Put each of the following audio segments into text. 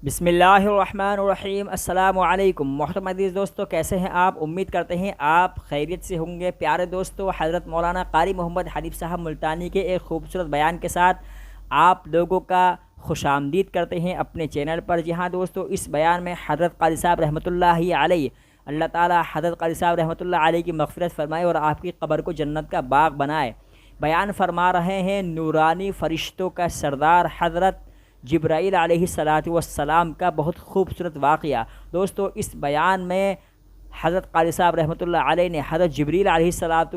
بسم اللہ الرحمن الرحیم۔ السلام علیکم محترم عزیز دوستو، کیسے ہیں آپ؟ امید کرتے ہیں آپ خیریت سے ہوں گے۔ پیارے دوستو، حضرت مولانا قاری محمد حنیف صاحب ملتانی کے ایک خوبصورت بیان کے ساتھ آپ لوگوں کا خوش آمدید کرتے ہیں اپنے چینل پر۔ جی ہاں دوستو، اس بیان میں حضرت قاری صاحب رحمۃ اللہ علیہ، اللہ تعالیٰ حضرت قاری صاحب رحمۃ اللہ علیہ کی مغفرت فرمائے اور آپ کی قبر کو جنت کا باغ بنائے، بیان فرما رہے ہیں نورانی فرشتوں کا سردار حضرت جبرائیل علیہ السلام کا بہت خوبصورت واقعہ۔ دوستو، اس بیان میں حضرت قاری صاحب رحمۃ اللہ علیہ نے حضرت جبرائیل علیہ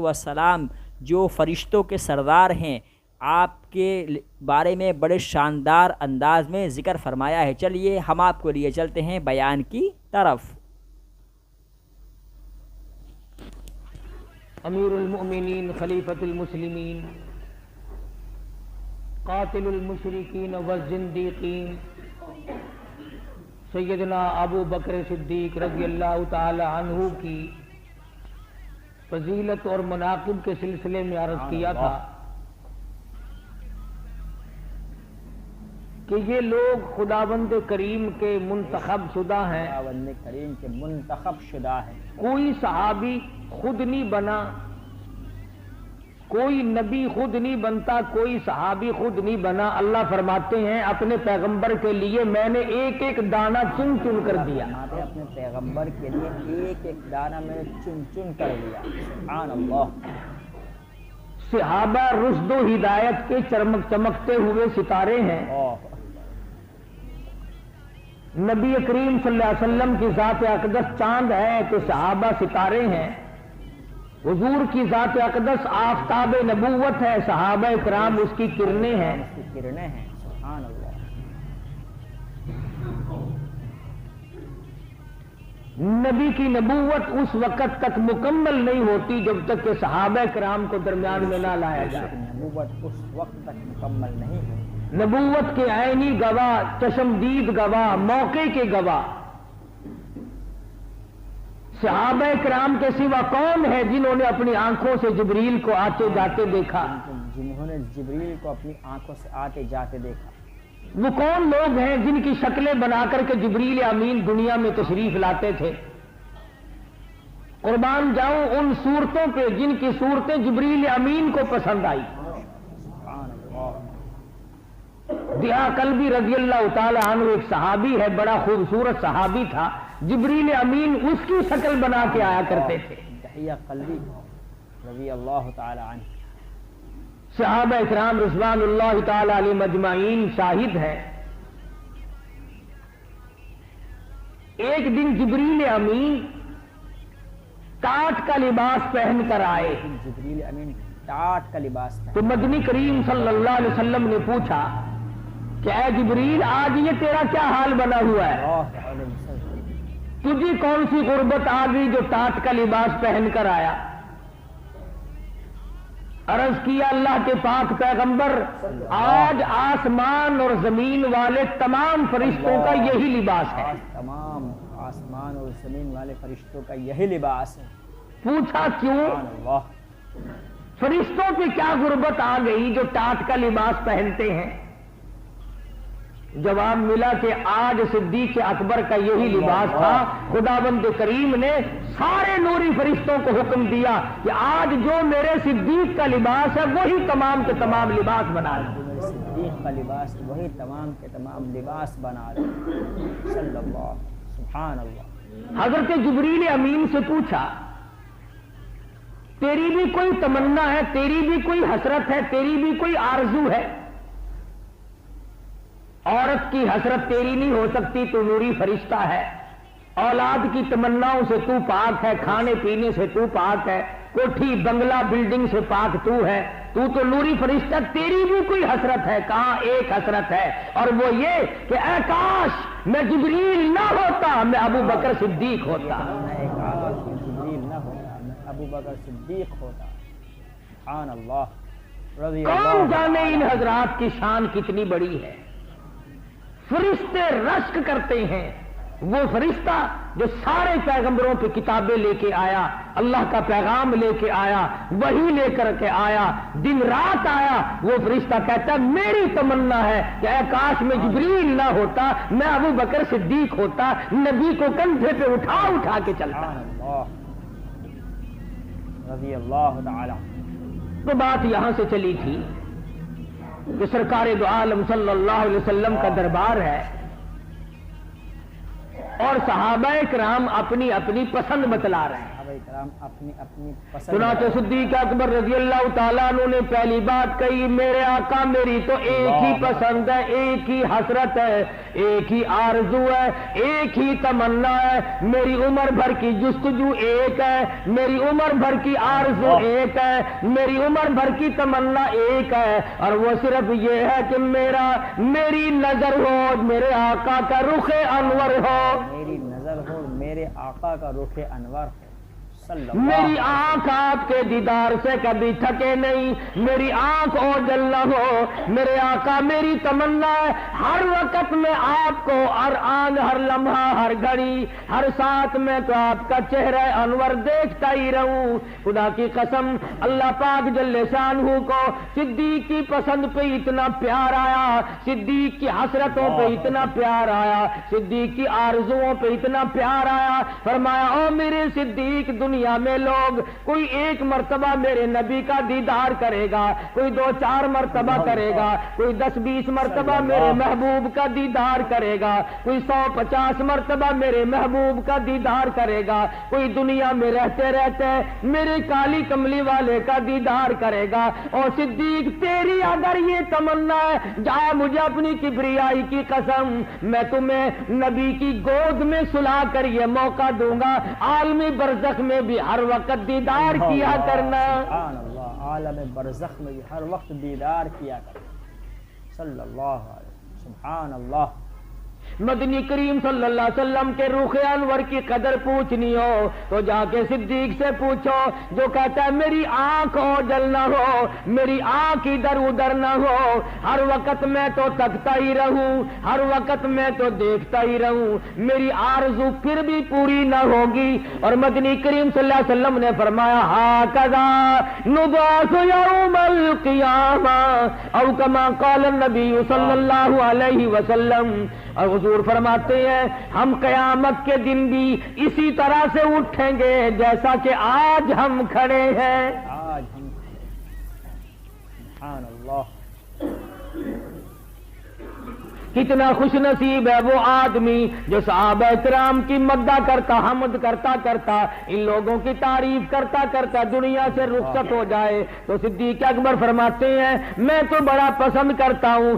السلام جو فرشتوں کے سردار ہیں، آپ کے بارے میں بڑے شاندار انداز میں ذکر فرمایا ہے۔ چلیے ہم آپ کو لیے چلتے ہیں بیان کی طرف۔ امیر المؤمنین خلیفۃ المسلمین قاتل المشرکین والزندیقین سیدنا ابو بکر صدیق رضی اللہ تعالی عنہ کی فضیلت اور مناقب کے سلسلے میں عرض کیا تھا کہ یہ لوگ خداوند کریم کے منتخب شدہ ہیں، خداوند کریم کے منتخب شدہ ہیں۔ کوئی صحابی خود نہیں بنا، کوئی نبی خود نہیں بنتا، کوئی صحابی خود نہیں بنا۔ اللہ فرماتے ہیں اپنے پیغمبر کے لیے میں نے ایک ایک دانہ چن چن کر دیا، اپنے پیغمبر کے لیے ایک ایک دانہ میں چن چن کر دیا۔ سبحان اللہ۔ صحابہ رشد و ہدایت کے چمکتے ہوئے ستارے ہیں۔ نبی کریم صلی اللہ علیہ وسلم کی ذات اقدس چاند ہے تو صحابہ ستارے ہیں۔ حضور کی ذات اقدس آفتاب نبوت ہے، صحابہ کرام اس کی کرنیں ہیں۔ سبحان اللہ۔ نبی کی نبوت اس وقت تک مکمل نہیں ہوتی جب تک کہ صحابہ کرام کو درمیان میں نہ لایا جائے۔ نبوت اس وقت تک مکمل نہیں ہوتی۔ نبوت کے عینی گواہ، چشمدید گواہ، موقع کے گواہ صحابہ کرام کے سوا کون ہے جنہوں نے اپنی آنکھوں سے جبریل کو آتے جاتے دیکھا؟ جنہوں نے جبریل کو اپنی آنکھوں سے آتے جاتے دیکھا۔ وہ کون لوگ ہیں جن کی شکلیں بنا کر کے جبریل امین دنیا میں تشریف لاتے تھے؟ قربان جاؤں ان صورتوں پہ جن کی صورتیں جبریل امین کو پسند آئی۔ دیا کلبی رضی اللہ تعالی عنہ ایک صحابی ہے، بڑا خوبصورت صحابی تھا، جبریل امین اس کی شکل بنا کے آیا کرتے تھے۔ دیا کلبی رضی اللہ تعالی عنہ۔ صحابہ اکرام رضوان اللہ تعالی علیہ مجمعین شاہد ہیں۔ ایک دن جبریل امین ٹاٹ کا لباس پہن کر آئے۔ جبریل امین ٹاٹ کا لباس تو مدنی کریم صلی اللہ علیہ وسلم نے پوچھا کہ اے جبریل، آج یہ تیرا کیا حال بنا ہوا ہے؟ تجھے کون سی غربت آ گئی جو ٹاٹ کا لباس پہن کر آیا؟ عرض کیا اللہ کے پاک پیغمبر، آج آسمان اور زمین والے تمام فرشتوں کا یہی لباس ہے۔ تمام آسمان اور زمین والے فرشتوں کا یہی لباس ہے۔ پوچھا کیوں؟ فرشتوں پہ کیا غربت آ گئی جو ٹاٹ کا لباس پہنتے ہیں؟ جواب ملا کہ آج صدیق اکبر کا یہی لباس تھا۔ خداوند کریم نے سارے نوری فرشتوں کو حکم دیا کہ آج جو میرے صدیق کا لباس ہے وہی تمام کے تمام لباس بنا رہے۔ میرے صدیق کا لباس وہی تمام کے تمام لباس بنا رہے۔ صلی اللہ، سبحان اللہ۔ حضرت جبریل امین سے پوچھا تیری بھی کوئی تمنا ہے، تیری بھی کوئی حسرت ہے، تیری بھی کوئی آرزو ہے؟ عورت کی حسرت تیری نہیں ہو سکتی، تو نوری فرشتہ ہے۔ اولاد کی تمناؤں سے تو پاک ہے، کھانے پینے سے تو پاک ہے، کوٹھی بنگلہ بلڈنگ سے پاک تو ہے، تو نوری فرشتہ، تیری بھی کوئی حسرت ہے؟ کہاں ایک حسرت ہے، اور وہ یہ کہ اے کاش میں جبریل نہ ہوتا، میں ابو بکر صدیق ہوتا۔ جبریل نہ ہوتا، میں ابو بکر صدیق ہوتا۔ سبحان اللہ۔ رضی کون اللہ جانے ان حضرات کی شان کتنی بڑی ہے۔ فرشتے رشک کرتے ہیں، وہ فرشتہ جو سارے پیغمبروں پہ کتابیں لے کے آیا، اللہ کا پیغام لے کے آیا، وہی لے کر کے آیا، دن رات آیا، وہ فرشتہ کہتا ہے میری تمنا ہے کہ اے کاش میں جبریل نہ ہوتا، میں ابو بکر صدیق ہوتا، نبی کو کندھے پہ اٹھا اٹھا کے چلتا۔ رضی اللہ تعالی۔ تو بات یہاں سے چلی تھی کہ سرکار دو عالم صلی اللہ علیہ وسلم کا دربار ہے اور صحابہ کرام اپنی اپنی پسند بتلا رہے ہیں۔ اپنی اپنی پسند۔ چنانچہ صدیق اکبر رضی اللہ تعالیٰ عنہ نے پہلی بات کہی، میرے آقا میری تو ایک ہی پسند ہے، ایک ہی حسرت ہے، ایک ہی آرزو ہے، ایک ہی تمنا ہے، میری عمر بھر کی جستجو ایک ہے، میری عمر بھر کی آرزو ایک ہے، میری عمر بھر کی تمنا ایک ہے، اور وہ صرف یہ ہے کہ میری نظر ہو میرے آقا کا رخ انور ہو، میری نظر ہو میرے آقا کا رخ انور ہو، میری آنکھ آپ کے دیدار سے کبھی تھکے نہیں، میری آنکھ اوجل نہ ہو، میرے آقا میری تمنا ہے ہر وقت میں آپ کو، ہر آن ہر لمحہ ہر گھڑی ہر ساتھ میں تو آپ کا چہرہ انور دیکھتا ہی رہوں۔ خدا کی قسم اللہ پاک جل شانہ کو صدیق کی پسند پہ اتنا پیار آیا، صدیق کی حسرتوں پہ اتنا پیار آیا، صدیق کی آرزوؤں پہ اتنا پیار آیا، فرمایا او میرے صدیق دنیا میں لوگ کوئی ایک مرتبہ میرے نبی کا دیدار کرے گا، کوئی 2-4 مرتبہ کرے گا، کوئی 10-20 مرتبہ میرے محبوب کا دیدار کرے گا، کوئی 100-50 مرتبہ میرے محبوب کا دیدار کرے گا، کوئی دنیا میں رہتے رہتے میرے کالی کملی والے کا دیدار کرے گا۔ اور صدیق تیری اگر یہ تمنا ہے جا مجھے اپنی کبریائی کی قسم میں تمہیں نبی کی گود میں سلا کر یہ موقع دوں گا، عالمی برزخ میں بھی ہر وقت دیدار کیا کرنا۔ سبحان اللہ، عالم برزخ میں بھی ہر وقت دیدار کیا کرنا، صلی اللہ علیہ وسلم، سبحان اللہ۔ مدنی کریم صلی اللہ علیہ وسلم کے رخ انور کی قدر پوچھنی ہو تو جا کے صدیق سے پوچھو، جو کہتا ہے میری آنکھ اوجل نہ ہو، میری آنکھ ادھر ادھر نہ ہو، ہر وقت میں تو تکتا ہی رہوں، ہر وقت میں تو دیکھتا ہی رہوں، میری آرزو پھر بھی پوری نہ ہوگی۔ اور مدنی کریم صلی اللہ علیہ وسلم نے فرمایا ہاکذا نبعث یوم القیامہ، او کما قال النبی صلی اللہ علیہ وسلم۔ اور حضور فرماتے ہیں ہم قیامت کے دن بھی اسی طرح سے اٹھیں گے جیسا کہ آج ہم کھڑے ہیں، آج ہم سبحان اللہ۔ کتنا خوش نصیب ہے وہ آدمی جو صحابہ کرام کی مدح کرتا، حمد کرتا کرتا، ان لوگوں کی تعریف کرتا کرتا دنیا سے رخصت ہو جائے۔ تو صدیق اکبر فرماتے ہیں میں تو بڑا پسند کرتا ہوں،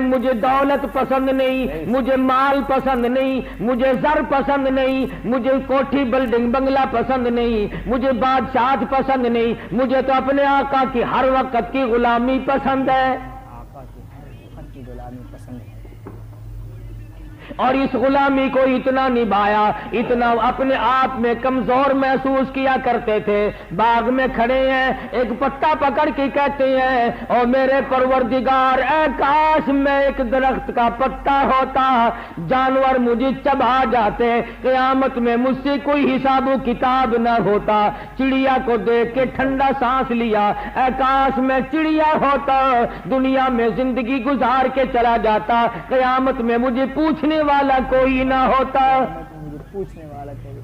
مجھے دولت پسند نہیں، مجھے مال پسند نہیں، مجھے زر پسند نہیں، مجھے کوٹھی بلڈنگ بنگلہ پسند نہیں، مجھے بادشاہت پسند نہیں، مجھے تو اپنے آقا کی ہر وقت کی غلامی پسند ہے، آقا کی ہر وقت کی غلامی پسند ہے۔ اور اس غلامی کو اتنا نبھایا، اتنا اپنے آپ میں کمزور محسوس کیا کرتے تھے۔ باغ میں کھڑے ہیں، ایک پتا پکڑ کے کہتے ہیں اور میرے پروردگار اے کاش میں ایک درخت کا پتا ہوتا، جانور مجھے چبا جاتے، قیامت میں مجھ سے کوئی حساب و کتاب نہ ہوتا۔ چڑیا کو دیکھ کے ٹھنڈا سانس لیا، اے کاش میں چڑیا ہوتا، دنیا میں زندگی گزار کے چلا جاتا، قیامت میں مجھے پوچھنے والا کوئی نہ ہوتا، مجھے پوچھنے والا کوئی۔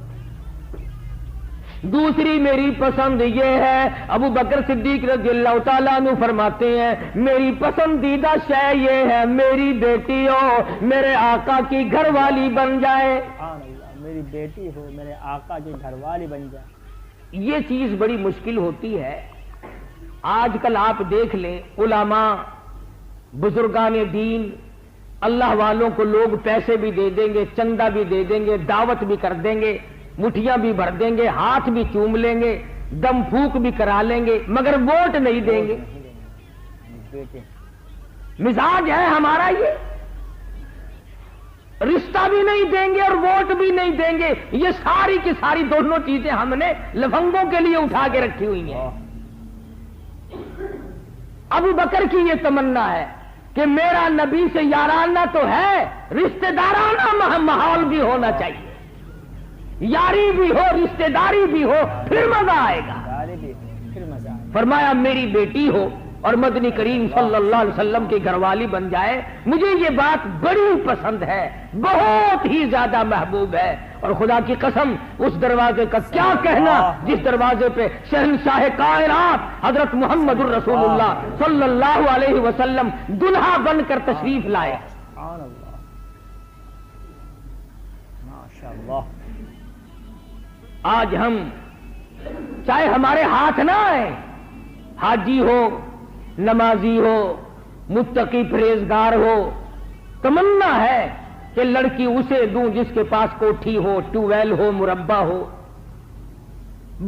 دوسری میری پسند یہ ہے، ابو بکر صدیق رضی اللہ تعالیٰ عنہ فرماتے ہیں میری پسندیدہ شے یہ ہے میری بیٹی ہو میرے آقا کی گھر والی بن جائے، سبحان اللہ، میری بیٹی ہو میرے آقا کی گھر والی بن جائے۔ یہ چیز بڑی مشکل ہوتی ہے۔ آج کل آپ دیکھ لیں علماء، بزرگان دین، اللہ والوں کو لوگ پیسے بھی دے دیں گے، چندہ بھی دے دیں گے، دعوت بھی کر دیں گے، مٹھیاں بھی بھر دیں گے، ہاتھ بھی چوم لیں گے، دم پھونک بھی کرا لیں گے، مگر ووٹ نہیں دیں گے۔ مزاج ہے ہمارا یہ، رشتہ بھی نہیں دیں گے اور ووٹ بھی نہیں دیں گے۔ یہ ساری کی ساری دونوں چیزیں ہم نے لفنگوں کے لیے اٹھا کے رکھی ہوئی ہیں۔ ابو بکر کی یہ تمنا ہے کہ میرا نبی سے یارانہ تو ہے، رشتہ دارانہ ماحول بھی ہونا چاہیے، یاری بھی ہو، رشتہ داری بھی ہو، پھر مزہ آئے گا۔ فرمایا میری بیٹی ہو اور مدنی کریم صلی اللہ علیہ وسلم کی گھر والی بن جائے، مجھے یہ بات بڑی پسند ہے، بہت ہی زیادہ محبوب ہے۔ اور خدا کی قسم اس دروازے کا کیا کہنا جس دروازے پہ شہنشاہ کائنات حضرت محمد الرسول اللہ صلی اللہ علیہ وسلم دلہا بن کر تشریف لائے۔ آج ہم چاہے ہمارے ہاتھ نہ آئے، حاجی ہو، نمازی ہو، متقی پرہیزگار ہو، تمنا ہے کہ لڑکی اسے دوں جس کے پاس کوٹھی ہو، ٹیوب ویل ہو، مربع ہو،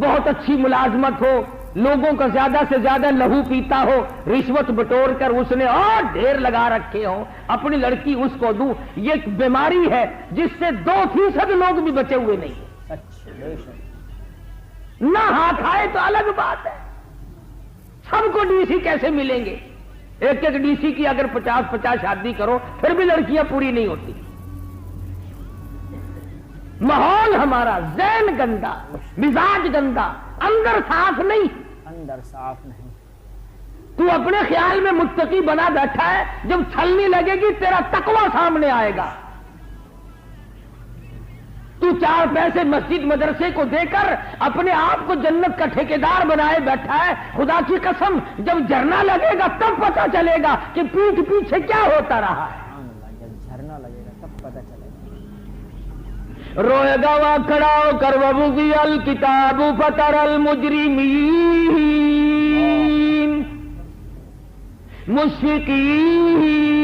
بہت اچھی ملازمت ہو، لوگوں کا زیادہ سے زیادہ لہو پیتا ہو، رشوت بٹور کر اس نے اور ڈھیر لگا رکھے ہوں، اپنی لڑکی اس کو دوں۔ یہ ایک بیماری ہے جس سے 2% لوگ بھی بچے ہوئے نہیں۔ نہ ہاتھ آئے تو الگ بات ہے، سب کو ڈی سی کیسے ملیں گے؟ ایک ایک ڈی سی کی اگر 50-50 شادی کرو پھر بھی لڑکیاں پوری نہیں ہوتی۔ ماحول ہمارا، ذہن گندا، مزاج گندا، اندر صاف نہیں۔ تو اپنے خیال میں متقی بنا بیٹھا ہے، جب چھلنی لگے گی تیرا تقوی سامنے آئے گا۔ تو 4 پیسے مسجد مدرسے کو دے کر اپنے آپ کو جنت کا ٹھیکیدار بنائے بیٹھا ہے۔ خدا کی قسم جب جھرنا لگے گا تب پتہ چلے گا کہ پیٹھ پیچھے کیا ہوتا رہا ہے۔ جب جھرنا لگے گا تب پتہ چلے گا۔ روئے گا وا کھڑا ہو کر ووقی الکتاب فتر المجرمین مشفقین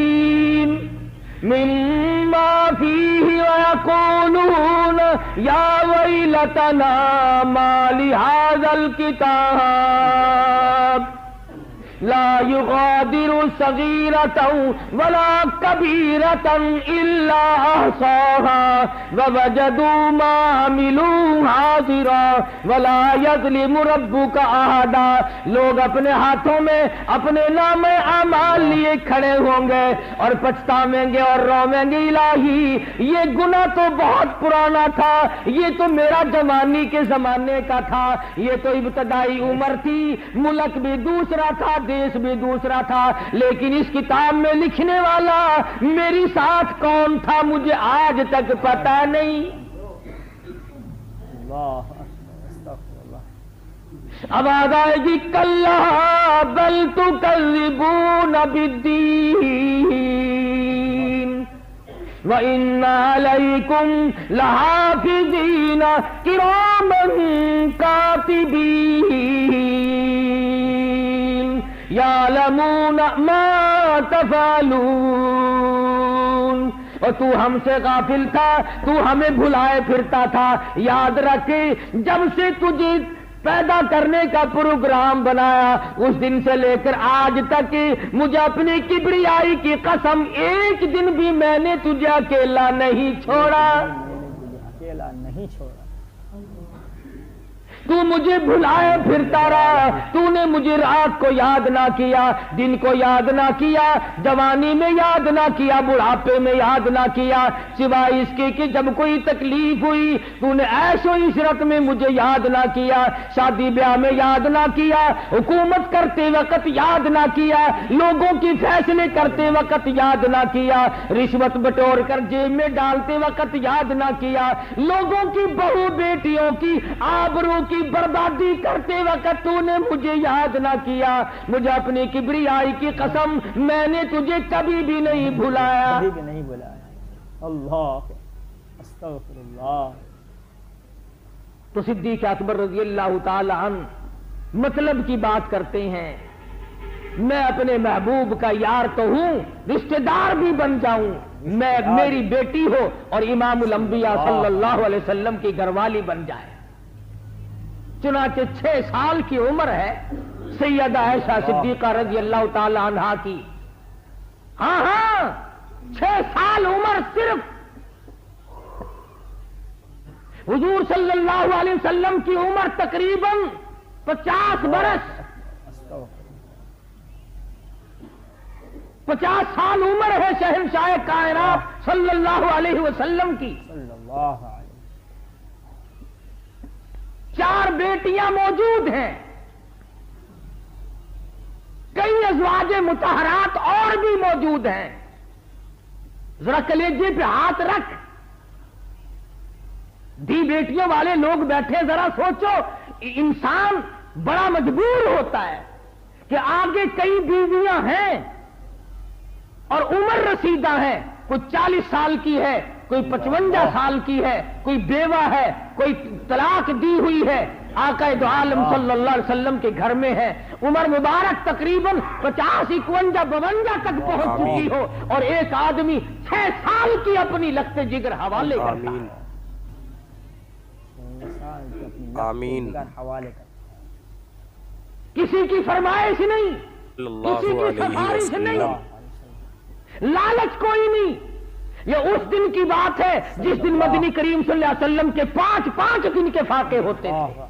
مما فیہ ویقولون یا ویلتنا ما لہذا الکتاب لا یغادر صغیرۃ ولا کبیرۃ الا احصاها ووجدوا ما عملوا حاضرا ولا یظلم ربک احدا۔ لوگ اپنے ہاتھوں میں اپنے نام اعمال لیے کھڑے ہوں گے اور پچھتاویں گے اور رویں گے، الہی یہ گناہ تو بہت پرانا تھا، یہ تو میرا جوانی کے زمانے کا تھا، یہ تو ابتدائی عمر تھی، ملک بھی دوسرا تھا، دیش بھی دوسرا تھا، لیکن اس کتاب میں لکھنے والا میری ساتھ کون تھا مجھے آج تک پتہ نہیں۔ اب آئے گی کلا بل تکذبون بالدین وَإِنَّ عَلَيْكُمْ لَحَافِظِينَ كِرَامًا كَاتِبِينَ يَعْلَمُونَ مَا تَفْعَلُونَ۔ اور تو ہم سے غافل تھا، تو ہمیں بھلائے پھرتا تھا، یاد رکھ جب سے تجھے پیدا کرنے کا پروگرام بنایا اس دن سے لے کر آج تک مجھے اپنی کبریائی کی قسم ایک دن بھی میں نے تجھے اکیلا نہیں چھوڑا۔ تو مجھے بھلائے پھرتا رہا، تو نے مجھے رات کو یاد نہ کیا، دن کو یاد نہ کیا، جوانی میں یاد نہ کیا، بڑھاپے میں یاد نہ کیا، سوائے اس کے کہ جب کوئی تکلیف ہوئی تو نے عیش و عشرت میں مجھے یاد نہ کیا، شادی بیاہ میں یاد نہ کیا، حکومت کرتے وقت یاد نہ کیا، لوگوں کی فیصلے کرتے وقت یاد نہ کیا، رشوت بٹور کر جیب میں ڈالتے وقت یاد نہ کیا، لوگوں کی بہو بیٹیوں کی آبرو کی بربادی کرتے وقت تو نے مجھے یاد نہ کیا۔ مجھے اپنی کبریائی کی قسم میں نے تجھے کبھی بھی نہیں بھلایا، کبھی بھی نہیں بھلایا۔ اللہ استغفر اللہ۔ تو صدیق اکبر رضی اللہ تعالی عنہ مطلب کی بات کرتے ہیں، میں اپنے محبوب کا یار تو ہوں، رشتہ دار بھی بن جاؤں، میں میری بیٹی ہو اور امام الانبیاء صلی اللہ علیہ وسلم کی گھر والی بن جائے۔ چنانچہ 6 سال کی عمر ہے سیدہ عائشہ صدیقہ رضی اللہ تعالی عنہا کی۔ ہاں 6 سال عمر صرف۔ حضور صلی اللہ علیہ وسلم کی عمر تقریباً 50 برس۔ 50 سال عمر ہے شہنشاہ کائنات صلی اللہ علیہ وسلم کی، 4 بیٹیاں موجود ہیں، کئی ازواج مطہرات اور بھی موجود ہیں. ذرا کلیجے پہ ہاتھ رکھ، دی بیٹیوں والے لوگ بیٹھے، ذرا سوچو. انسان بڑا مجبور ہوتا ہے کہ آگے کئی بیویاں ہیں اور عمر رسیدہ ہے، کوئی 40 سال کی ہے، کوئی 55 سال کی ہے، کوئی بیوہ ہے، کوئی طلاق دی ہوئی ہے، آقا دو عالم صلی اللہ علیہ وسلم کے گھر میں ہے، عمر مبارک تقریباً 50 51 52 تک پہنچ چکی ہو، اور ایک آدمی 6 سال کی اپنی لخت جگر حوالے کرتا ہے. آمین. کسی کی فرمائش نہیں، کسی کی سفارش نہیں، لالچ کوئی نہیں. یہ اس دن کی بات ہے جس دن مدنی کریم صلی اللہ علیہ وسلم کے 5 دن کے فاقے ہوتے تھے.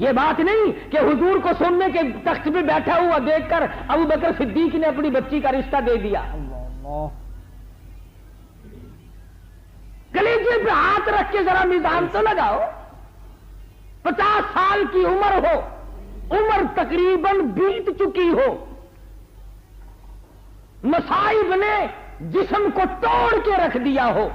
یہ بات نہیں کہ حضور کو سننے کے تخت پہ بیٹھا ہوا دیکھ کر ابو بکر صدیق نے اپنی بچی کا رشتہ دے دیا. کلیجے پہ ہاتھ رکھ کے ذرا میزان تو لگاؤ. 50 سال کی عمر ہو، عمر تقریباً بیت چکی ہو، مصائب نے جسم کو توڑ کے رکھ دیا ہو،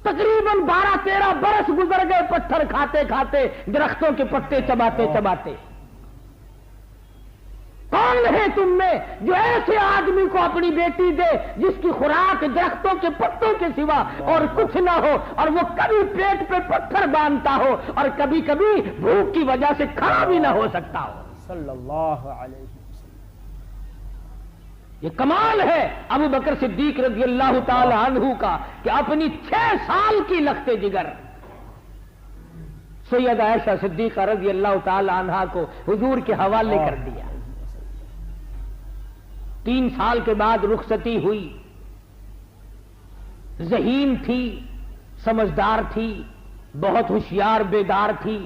تقریباً 12-13 برس گزر گئے پتھر کھاتے کھاتے، درختوں کے پتے چباتے چباتے. کون ہے تم میں جو ایسے آدمی کو اپنی بیٹی دے جس کی خوراک درختوں کے پتوں کے سوا اور کچھ نہ ہو، اور وہ کبھی پیٹ پہ پتھر باندھتا ہو اور کبھی کبھی بھوک کی وجہ سے کھڑا بھی نہ ہو سکتا ہو. صلی اللہ علیہ وسلم. یہ کمال ہے ابو بکر صدیق رضی اللہ تعالی عنہ کا کہ اپنی 6 سال کی لخت جگر سیدہ عائشہ صدیقہ رضی اللہ تعالی عنہا کو حضور کے حوالے کر دیا. 3 سال کے بعد رخصتی ہوئی. ذہین تھی، سمجھدار تھی، بہت ہوشیار بیدار تھی.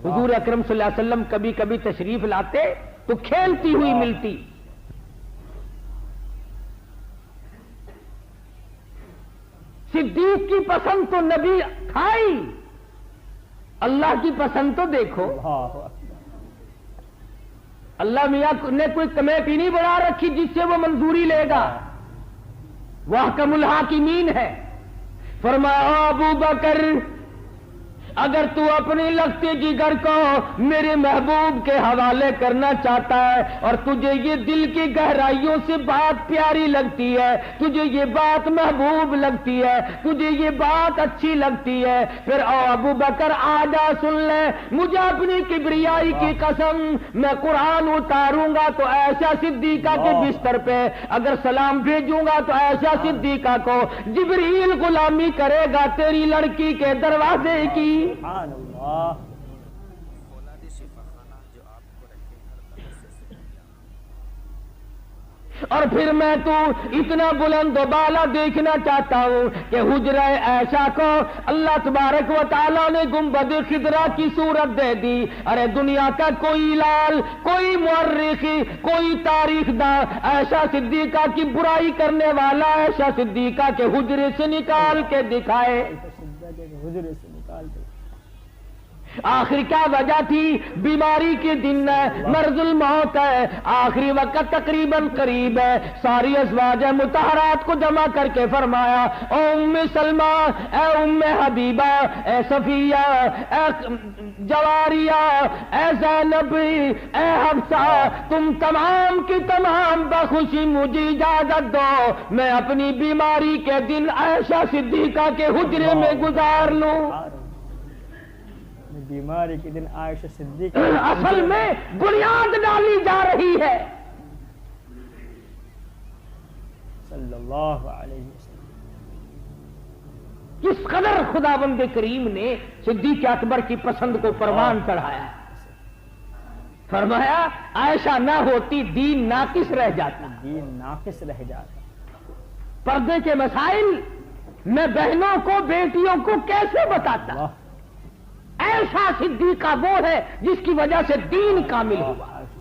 حضور اکرم صلی اللہ علیہ وسلم کبھی کبھی تشریف لاتے تو کھیلتی ہوئی ملتی. صدیق کی پسند تو نبی کھائی، اللہ کی پسند تو دیکھو. اللہ میاں نے کوئی کمیٹی نہیں بنا رکھی جس سے وہ منظوری لے گا، وہ احکم الحاکمین ہے. فرمایا ابو بکر اگر تو اپنی لخت جگر کو میرے محبوب کے حوالے کرنا چاہتا ہے اور تجھے یہ دل کی گہرائیوں سے بات پیاری لگتی ہے، تجھے یہ بات محبوب لگتی ہے، تجھے یہ بات اچھی لگتی ہے، پھر او ابو بکر آجا سن لے. مجھے اپنی کبریائی کی قسم، میں قرآن اتاروں گا تو ایسا صدیقہ کے بستر پہ، اگر سلام بھیجوں گا تو ایسا صدیقہ کو جبریل غلامی کرے گا تیری لڑکی کے دروازے کی. سبحان اللہ. اور پھر میں تو اتنا بلند و بالا دیکھنا چاہتا ہوں کہ حجرہ عائشہ کو اللہ تبارک و تعالیٰ نے گنبد خضرا کی صورت دے دی. ارے دنیا کا کوئی لال، کوئی مورخ، کوئی تاریخ داں عائشہ صدیقہ کی برائی کرنے والا عائشہ صدیقہ کے حجرے سے نکال کے دکھائے. حجرے سے نکال کے آخر کیا وجہ تھی؟ بیماری کے دن ہے، مرض الموت ہے، آخری وقت تقریباً قریب ہے. ساری ازواج مطہرات کو جمع کر کے فرمایا اے ام سلمہ، اے ام حبیبہ، اے صفیہ، اے جواریہ، اے زینب، اے حفصہ، تم تمام کی تمام بخوشی مجھے اجازت دو میں اپنی بیماری کے دن عائشہ صدیقہ کے حجرے میں گزار لوں. بیماری کے دن عائشہ صدیقہ اصل میں بنیاد ڈالی جا رہی ہے. صلی اللہ علیہ وسلم. کس قدر خداوند کریم نے صدیق اکبر کی پسند کو پروان چڑھایا. فرمایا عائشہ نہ ہوتی دین ناقص رہ جاتا، دین ناقص رہ جاتا. پردے کے مسائل میں بہنوں کو، بیٹیوں کو کیسے بتاتا. ایسا صدیقہ وہ ہے جس کی وجہ سے دین کامل ہوا.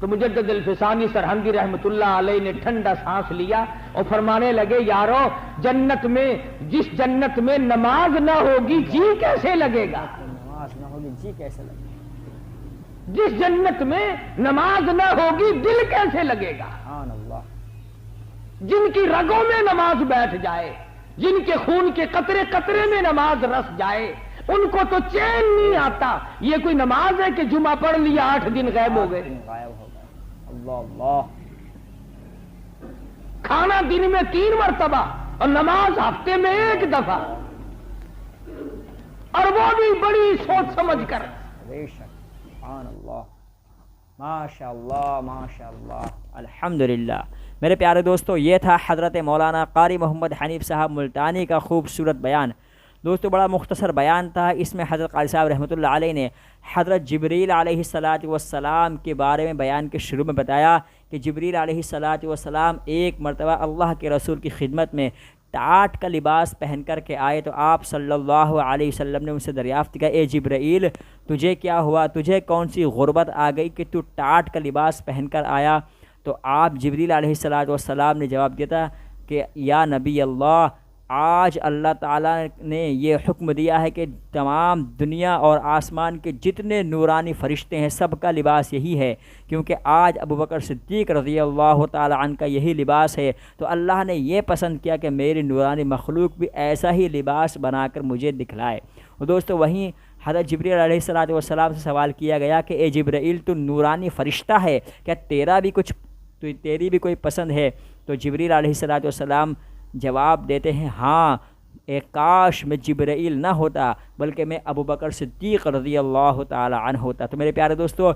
تو مجدد الفسانی سرہندی رحمت اللہ علیہ نے ٹھنڈا سانس لیا اور فرمانے لگے یارو جنت میں جس جنت میں نماز نہ ہوگی جی کیسے لگے گا؟ نماز نہ ہوگی جی کیسے لگے گا؟ جس جنت میں نماز نہ ہوگی دل کیسے لگے گا؟ سبحان اللہ. جن کی رگوں میں نماز بیٹھ جائے، جن کے خون کے قطرے قطرے میں نماز رس جائے، ان کو تو چین نہیں آتا. یہ کوئی نماز ہے کہ جمعہ پڑھ لیا 8 دن غائب ہو گئے؟ غائب ہو گئے. اللہ اللہ. کھانا دن میں 3 مرتبہ اور نماز ہفتے میں 1 دفعہ، اور وہ بھی بڑی سوچ سمجھ کر. بے شک. سبحان اللہ. ماشاء اللہ ماشاء اللہ. الحمدللہ. میرے پیارے دوستو، یہ تھا حضرت مولانا قاری محمد حنیف صاحب ملتانی کا خوبصورت بیان. دوستو بڑا مختصر بیان تھا. اس میں حضرت قاری صاحب رحمۃ اللہ علیہ نے حضرت جبریل علیہ السلام کے بارے میں بیان کے شروع میں بتایا کہ جبریل علیہ السلام ایک مرتبہ اللہ کے رسول کی خدمت میں ٹاٹ کا لباس پہن کر کے آئے تو آپ صلی اللہ علیہ وسلم نے ان سے دریافت کیا، اے جبرائیل تجھے کیا ہوا، تجھے کون سی غربت آ گئی کہ تو ٹاٹ کا لباس پہن کر آیا؟ تو آپ جبریل علیہ السلام نے جواب دیا تھا کہ یا نبی اللہ، آج اللہ تعالیٰ نے یہ حکم دیا ہے کہ تمام دنیا اور آسمان کے جتنے نورانی فرشتے ہیں سب کا لباس یہی ہے، کیونکہ آج ابوبکر صدیق رضی اللہ تعالیٰ عنہ کا یہی لباس ہے، تو اللہ نے یہ پسند کیا کہ میری نورانی مخلوق بھی ایسا ہی لباس بنا کر مجھے دکھلائے. اور دوستو وہیں حضرت جبریل علیہ السلام سے سوال کیا گیا کہ اے جبرائیل تو نورانی فرشتہ ہے، کیا تیری بھی کوئی پسند ہے؟ تو جبریل علیہ السلام جواب دیتے ہیں ہاں، ایک کاش میں جبرائیل نہ ہوتا بلکہ میں ابوبکر صدیق رضی اللہ تعالیٰ عنہ ہوتا. تو میرے پیارے دوستو،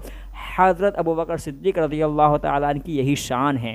حضرت ابوبکر صدیق رضی اللہ تعالیٰ عنہ کی یہی شان ہے.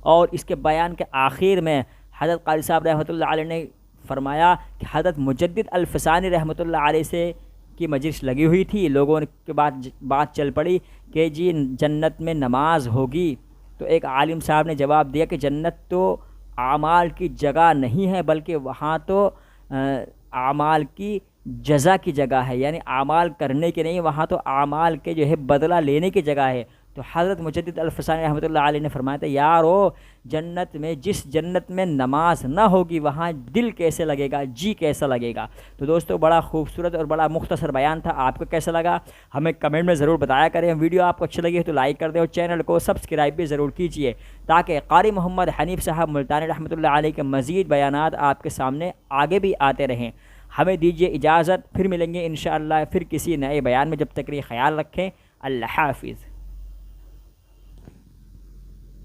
اور اس کے بیان کے آخر میں حضرت قاری صاحب رحمۃ اللہ علیہ نے فرمایا کہ حضرت مجدد الفسانی رحمۃ اللہ علیہ سے کی مجلس لگی ہوئی تھی، لوگوں کے بعد بات چل پڑی کہ جی جنت میں نماز ہوگی. تو ایک عالم صاحب نے جواب دیا کہ جنت تو اعمال کی جگہ نہیں ہے بلکہ وہاں تو اعمال کی جزا کی جگہ ہے، یعنی اعمال کرنے کی نہیں، وہاں تو اعمال کے جو ہے بدلہ لینے کی جگہ ہے. تو حضرت مجدد الفسانی رحمۃ اللہ علیہ نے فرمایا تھا یارو جنت میں جس جنت میں نماز نہ ہوگی وہاں دل کیسے لگے گا، جی کیسا لگے گا. تو دوستو بڑا خوبصورت اور بڑا مختصر بیان تھا. آپ کو کیسا لگا ہمیں کمنٹ میں ضرور بتایا کریں. ویڈیو آپ کو اچھی لگی ہے تو لائک کر دیں اور چینل کو سبسکرائب بھی ضرور کیجیے تاکہ قاری محمد حنیف صاحب ملتانی رحمۃ اللہ علیہ کے مزید بیانات آپ کے سامنے آگے بھی آتے رہیں. ہمیں دیجیے اجازت، پھر ملیں گے انشاءاللہ پھر کسی نئے بیان میں. جب تک یہ خیال رکھیں. اللہ حافظ.